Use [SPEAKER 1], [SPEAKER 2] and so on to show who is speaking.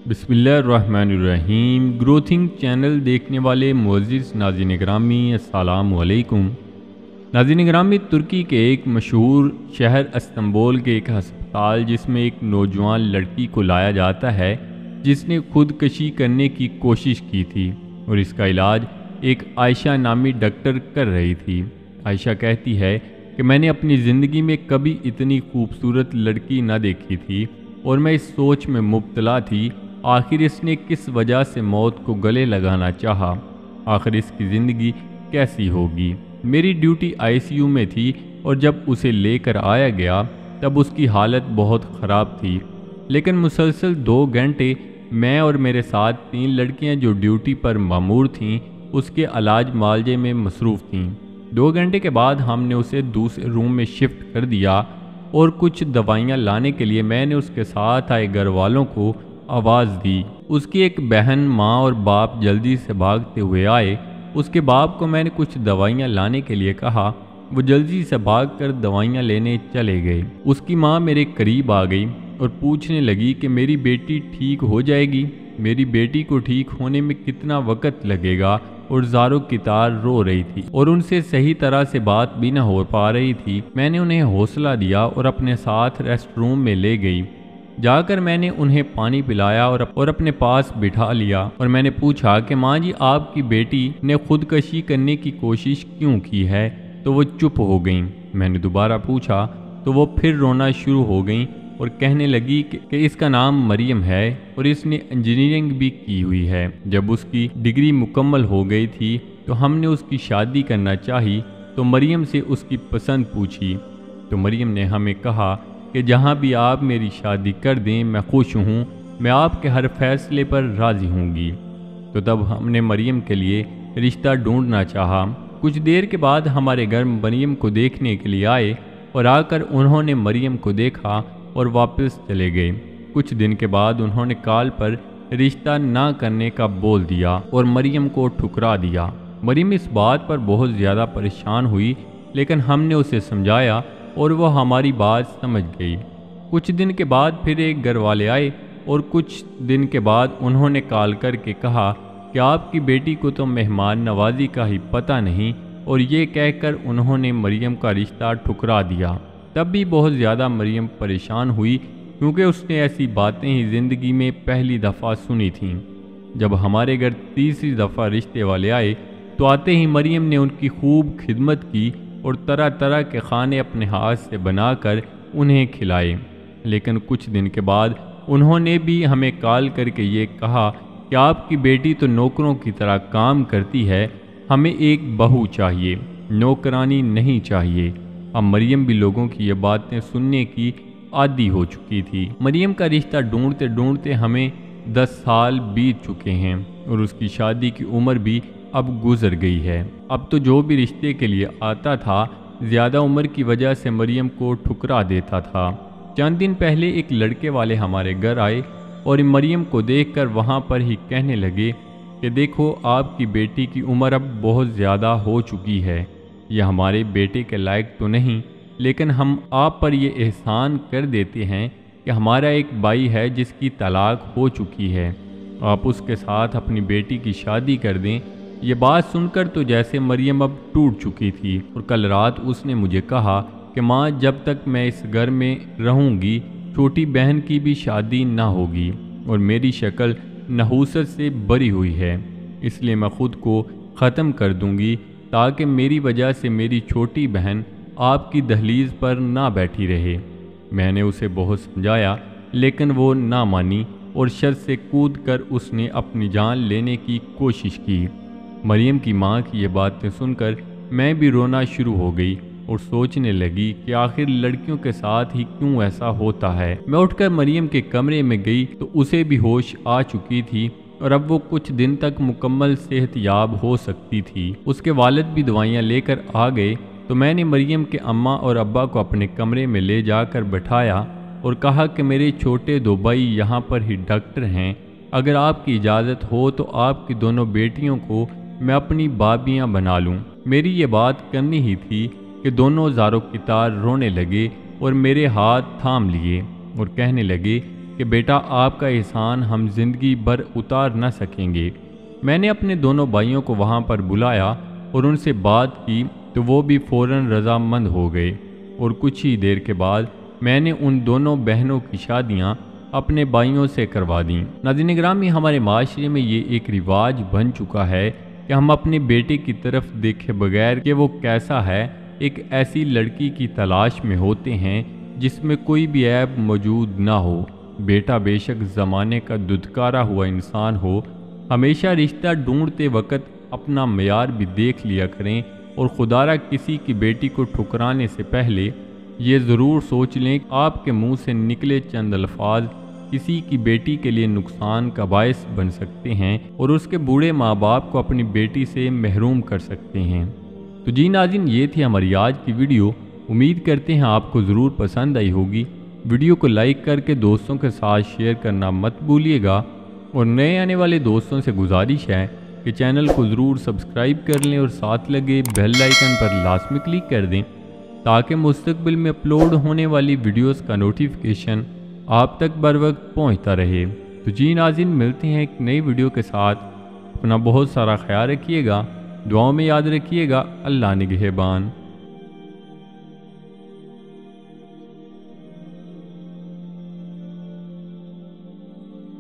[SPEAKER 1] بسم اللہ الرحمن الرحیم۔ گروتھنگ چینل دیکھنے والے معزز ناظرین گرامی السلام علیکم۔ ناظرین گرامی، ترکی کے ایک مشہور شہر استنبول کے ایک ہسپتال جس میں ایک نوجوان لڑکی کو لایا جاتا ہے جس نے خودکشی کرنے کی کوشش کی تھی، اور اس کا علاج ایک عائشہ نامی ڈاکٹر کر رہی تھی۔ عائشہ کہتی ہے کہ میں نے اپنی زندگی میں کبھی اتنی خوبصورت لڑکی نہ دیکھی تھی، اور میں اس سوچ میں مبتلا تھی آخر اس نے کس وجہ سے موت کو گلے لگانا چاہا، آخر اس کی زندگی کیسی ہوگی۔ میری ڈیوٹی ICU میں تھی، اور جب اسے لے کر آیا گیا تب اس کی حالت بہت خراب تھی، لیکن مسلسل 2 گھنٹے میں اور میرے ساتھ 3 لڑکیاں جو ڈیوٹی پر مامور تھیں اس کے علاج معالجے میں مصروف تھیں۔ 2 گھنٹے کے بعد ہم نے اسے دوسرے روم میں شفٹ کر دیا، اور کچھ دوائیاں لانے کے لیے میں نے اس کے ساتھ آئے گھر والوں کو آواز دی۔ اس کی ایک بہن، ماں اور باپ جلدی سے بھاگتے ہوئے آئے۔ اس کے باپ کو میں نے کچھ دوائیاں لانے کے لیے کہا، وہ جلدی سے بھاگ کر دوائیاں لینے چلے گئے۔ اس کی ماں میرے قریب آ گئی اور پوچھنے لگی کہ میری بیٹی ٹھیک ہو جائے گی؟ میری بیٹی کو ٹھیک ہونے میں کتنا وقت لگے گا؟ اور زاروں کی طرح رو رہی تھی، اور ان سے صحیح طرح سے بات بھی نہ ہو پا رہی تھی۔ میں نے انہیں حوصلہ دیا اور اپنے ساتھ ریسٹ روم میں لے گئی۔ جا کر میں نے انہیں پانی پلایا اور اپنے پاس بٹھا لیا، اور میں نے پوچھا کہ ماں جی، آپ کی بیٹی نے خودکشی کرنے کی کوشش کیوں کی ہے؟ تو وہ چپ ہو گئیں۔ میں نے دوبارہ پوچھا تو وہ پھر رونا شروع ہو گئیں اور کہنے لگی کہ اس کا نام مریم ہے اور اس نے انجینئرنگ بھی کی ہوئی ہے۔ جب اس کی ڈگری مکمل ہو گئی تھی تو ہم نے اس کی شادی کرنا چاہی، تو مریم سے اس کی پسند پوچھی، تو مریم نے ہمیں کہا کہ جہاں بھی آپ میری شادی کر دیں میں خوش ہوں، میں آپ کے ہر فیصلے پر راضی ہوں گی۔ تو تب ہم نے مریم کے لیے رشتہ ڈھونڈنا چاہا۔ کچھ دیر کے بعد ہمارے گھر مریم کو دیکھنے کے لیے آئے، اور آ کر انہوں نے مریم کو دیکھا اور واپس چلے گئے۔ کچھ دن کے بعد انہوں نے کال پر رشتہ نہ کرنے کا بول دیا اور مریم کو ٹھکرا دیا۔ مریم اس بات پر بہت زیادہ پریشان ہوئی، لیکن ہم نے اسے سمجھایا اور وہ ہماری بات سمجھ گئی۔ کچھ دن کے بعد پھر ایک گھر والے آئے، اور کچھ دن کے بعد انہوں نے کال کر کے کہا کہ آپ کی بیٹی کو تو مہمان نوازی کا ہی پتہ نہیں، اور یہ کہہ کر انہوں نے مریم کا رشتہ ٹھکرا دیا۔ تب بھی بہت زیادہ مریم پریشان ہوئی، کیونکہ اس نے ایسی باتیں ہی زندگی میں پہلی دفعہ سنی تھیں۔ جب ہمارے گھر تیسری دفعہ رشتے والے آئے تو آتے ہی مریم نے ان کی خوب خدمت کی اور طرح طرح کے کھانے اپنے ہاتھ سے بنا کر انہیں کھلائے۔ لیکن کچھ دن کے بعد انہوں نے بھی ہمیں کال کر کے یہ کہا کہ آپ کی بیٹی تو نوکروں کی طرح کام کرتی ہے، ہمیں ایک بہو چاہیے، نوکرانی نہیں چاہیے۔ اب مریم بھی لوگوں کی یہ باتیں سننے کی عادی ہو چکی تھی۔ مریم کا رشتہ ڈھونڈتے ڈھونڈتے ہمیں 10 سال بیت چکے ہیں، اور اس کی شادی کی عمر بھی اب گزر گئی ہے۔ اب تو جو بھی رشتے کے لیے آتا تھا زیادہ عمر کی وجہ سے مریم کو ٹھکرا دیتا تھا۔ چند دن پہلے ایک لڑکے والے ہمارے گھر آئے اور مریم کو دیکھ کر وہاں پر ہی کہنے لگے کہ دیکھو، آپ کی بیٹی کی عمر اب بہت زیادہ ہو چکی ہے، یہ ہمارے بیٹے کے لائق تو نہیں، لیکن ہم آپ پر یہ احسان کر دیتے ہیں کہ ہمارا ایک بھائی ہے جس کی طلاق ہو چکی ہے، آپ اس کے ساتھ اپنی بیٹی کی شادی کر دیں۔ یہ بات سن کر تو جیسے مریم اب ٹوٹ چکی تھی، اور کل رات اس نے مجھے کہا کہ ماں، جب تک میں اس گھر میں رہوں گی چھوٹی بہن کی بھی شادی نہ ہوگی، اور میری شکل نحوست سے بری ہوئی ہے، اس لیے میں خود کو ختم کر دوں گی تاکہ میری وجہ سے میری چھوٹی بہن آپ کی دہلیز پر نہ بیٹھی رہے۔ میں نے اسے بہت سمجھایا، لیکن وہ نہ مانی، اور چھت سے کود کر اس نے اپنی جان لینے کی کوشش کی۔ مریم کی ماں کی یہ باتیں سن کر میں بھی رونا شروع ہو گئی اور سوچنے لگی کہ آخر لڑکیوں کے ساتھ ہی کیوں ایسا ہوتا ہے۔ میں اٹھ کر مریم کے کمرے میں گئی تو اسے بھی ہوش آ چکی تھی، اور اب وہ کچھ دن تک مکمل صحت یاب ہو سکتی تھی۔ اس کے والد بھی دوائیاں لے کر آ گئے، تو میں نے مریم کے اماں اور ابا کو اپنے کمرے میں لے جا کر بٹھایا اور کہا کہ میرے چھوٹے 2 بھائی یہاں پر ہی ڈاکٹر ہیں، اگر آپ کی اجازت ہو تو آپ کی دونوں بیٹیوں کو میں اپنی بابیاں بنا لوں۔ میری یہ بات کرنی ہی تھی کہ دونوں زاروں کی طرح رونے لگے اور میرے ہاتھ تھام لیے اور کہنے لگے کہ کہ بیٹا آپ کا احسان ہم زندگی بھر اتار نہ سکیں گے۔ میں نے اپنے دونوں بھائیوں کو وہاں پر بلایا اور ان سے بات کی تو وہ بھی فوراً رضامند ہو گئے، اور کچھ ہی دیر کے بعد میں نے ان دونوں بہنوں کی شادیاں اپنے بھائیوں سے کروا دیں۔ ناظرین گرامی، ہمارے معاشرے میں یہ ایک رواج بن چکا ہے کہ ہم اپنے بیٹے کی طرف دیکھے بغیر کہ وہ کیسا ہے ایک ایسی لڑکی کی تلاش میں ہوتے ہیں جس میں کوئی بھی عیب موجود نہ ہو۔ بیٹا بے شک زمانے کا ددکارا ہوا انسان ہو، ہمیشہ رشتہ ڈھونڈتے وقت اپنا معیار بھی دیکھ لیا کریں، اور خدارا کسی کی بیٹی کو ٹھکرانے سے پہلے یہ ضرور سوچ لیں کہ آپ کے منہ سے نکلے چند الفاظ کسی کی بیٹی کے لیے نقصان کا باعث بن سکتے ہیں اور اس کے بوڑھے ماں باپ کو اپنی بیٹی سے محروم کر سکتے ہیں۔ تو جی ناظرین، یہ تھی ہماری آج کی ویڈیو۔ امید کرتے ہیں آپ کو ضرور پسند آئی ہوگی۔ ویڈیو کو لائک کر کے دوستوں کے ساتھ شیئر کرنا مت بھولیے گا، اور نئے آنے والے دوستوں سے گزارش ہے کہ چینل کو ضرور سبسکرائب کر لیں اور ساتھ لگے بیل آئیکن پر لازمی کلک کر دیں تاکہ مستقبل میں اپلوڈ ہونے والی ویڈیوز کا نوٹیفیکیشن آپ تک بر وقت پہنچتا رہے۔ تو جی ناظرین، ملتے ہیں ایک نئی ویڈیو کے ساتھ۔ اپنا بہت سارا خیال رکھیے گا، دعاؤں میں یاد رکھیے گا۔ اللہ نگہبان۔